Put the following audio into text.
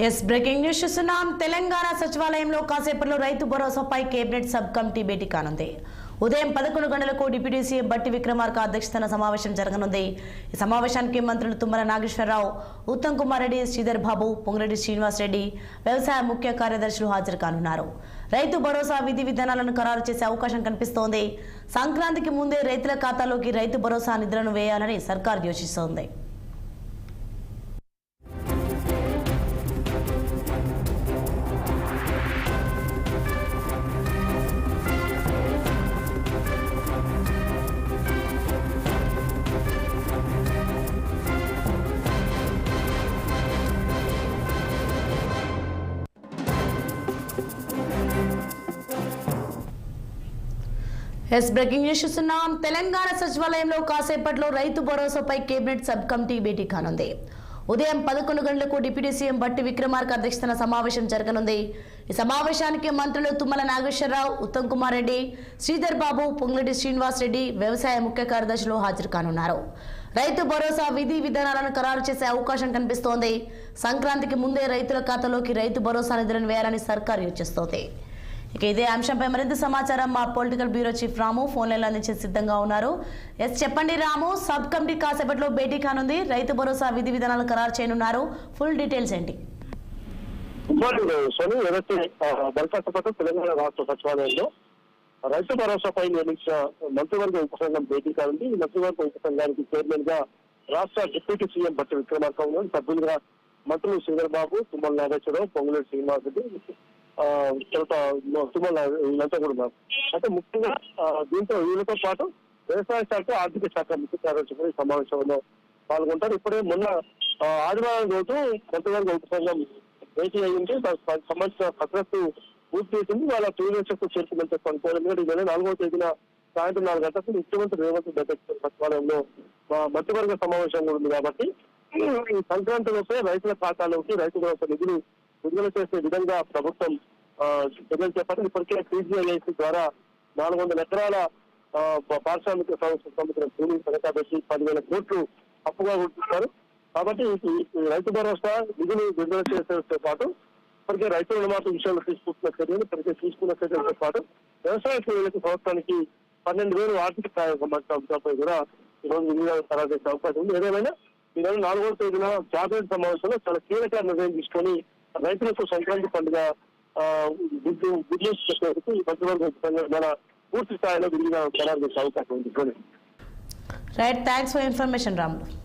Yes breaking news చూస్తున్నాం. తెలంగాణ సచివాలయంలో కాసేపట్లో రైతు భరోసాపై కేబినెట్ సబ్ కమిటీ భేటీ కానుంది. ఉదయం 11 గంటలకు డిప్యూటీ సీఎం బట్టి విక్రమార్క అధ్యక్షతన సమావేశం జరగనుంది. ఈ సమావేశానికి మంత్రులు తుమ్మల నాగేశ్వరరావు, ఉత్తమ్ కుమార్ రెడ్డి, శ్రీధర్ బాబు, పొంగిరెడ్డి శ్రీనివాస్ రెడ్డి, వ్యవసాయ ముఖ్య కార్యదర్శులు హాజరు కానున్నారు. రైతు భరోసా విధి విధానాలను ఖరారు చేసే అవకాశం కనిపిస్తోంది. సంక్రాంతికి ముందే రైతుల ఖాతాలోకి రైతు భరోసా నిధులను వేయాలని సర్కార్ యోచిస్తోంది. ఎస్ బ్రేకింగ్ న్యూస్ చూస్తున్నాం. తెలంగాణ సచివాలయంలో కాసేపట్లో రైతు భరోసాపై కేబినెట్ సబ్ కమిటీ భేటీ కానుంది. ఉదయం 11 గంటలకు డిప్యూటీ సీఎం బట్టి విక్రమార్క అధ్యక్షతన సమావేశం జరగనుంది. ఈ సమావేశానికి మంత్రులు తుమ్మల నాగేశ్వరరావు, ఉత్తమ్ కుమార్ రెడ్డి, శ్రీధర్ బాబు, పొంగిరెడ్డి శ్రీనివాస్ రెడ్డి, వ్యవసాయ ముఖ్య కార్యదర్శులు హాజరు కానున్నారు. రైతు భరోసా విధి విధానాలను ఖరారు చేసే అవకాశం కనిపిస్తోంది. సంక్రాంతికి ముందే రైతుల ఖాతాలోకి రైతు భరోసా నిధులను వేయాలని సర్కార్ యోచిస్తోంది. ఇక ఇదే అంశంపై మరింత సమాచారం మా పొలిటికల్ బ్యూరో చీఫ్ రాము ఫోన్ లైన్ అందించే సిద్ధంగా ఉన్నారు. ఎస్ చెప్పండి రాము, సబ్ కమిటీ కాసేపట్లో భేటీ కానుంది. రైతు భరోసా విధి విధానాలు ఖరారు చేయనున్నారు. ఫుల్ డీటెయిల్స్ ఏంటి? తెలంగాణ రాష్ట్ర సచివాలయంలో రైతు భరోసాపై నియమించిన మంత్రివర్గ ఉపసంఘం భేటీ కానుంది. ఈ మంత్రివర్గ ఉపసంఘానికి చైర్మన్ గా రాష్ట్ర డిప్యూటీ సీఎం బట్టి విక్రమార్క ఉన్నారు. సభ్యులుగా మంత్రులు శ్రీధర్ బాబు, తుమ్మల నాగేశ్వరరావు, పొంగులేటి శ్రీనివాస్ రెడ్డి, వీళ్ళంతా కూడా ఉన్నారు. అయితే ముఖ్యంగా దీంతో వీళ్ళతో పాటు వ్యవసాయ శాఖ, ఆర్థిక శాఖ ముఖ్య కార్యదర్శులు ఈ సమావేశంలో పాల్గొంటారు. ఇప్పుడే మొన్న ఆదివారం రోజు మంత్రివర్గ ఉపసంఘం భేటీ అయ్యింది. దానికి సంబంధించిన కసరత్తు పూర్తి చేసింది. వాళ్ళ ప్రీవియస్కు చేరుకుందని అనుకోవడం. ఎందుకంటే ఈ నెల 4వ తేదీన సాయంత్రం 4 గంటలకు ముఖ్యమంత్రి రేవంత్ రెడ్డి సచివాలయంలో మంత్రివర్గ సమావేశం కూడా ఉంది. కాబట్టి ఈ సంక్రాంతిలోపే రైతుల ఖాతాలోకి రైతు భరోసా నిధులు విడుదల చేసే విధంగా ప్రభుత్వం చర్యలు చేపట్టింది. ఇప్పటికే టీజీఐఐసి ద్వారా 400 ఎకరాల పారిశ్రామిక సంబంధించిన భూమి తనఖా పెట్టి 10,000 కోట్లు అప్పుగా గుర్తిస్తారు. కాబట్టి రైతు భరోసా నిధులు విడుదల చేసేతో పాటు ఇప్పటికే రైతు రుణమాఫీ విషయంలో తీసుకుంటున్న చర్యలు, ఇప్పటికే తీసుకున్న చర్యలతో పాటు వ్యవసాయ కూలీలకు సంవత్సరానికి 12,000 ఆర్థిక సహాయం అంశంపై కూడా ఈరోజు వినియోగం ఖరారు చేసే అవకాశం ఉంది. ఏదేమైనా ఈ నెల 4వ తేదీన క్యాబినెట్ సమావేశంలో చాలా కీలక నిర్ణయం తీసుకొని రైతులకు సంక్రాంతి పండుగ బిజినెస్ చేసేందుకు ఈ మంత్రివర్గ పూర్తి స్థాయిలో విధిగా ఖరారు చేసే అవకాశం ఉంది. Right, thanks for information Ramulu.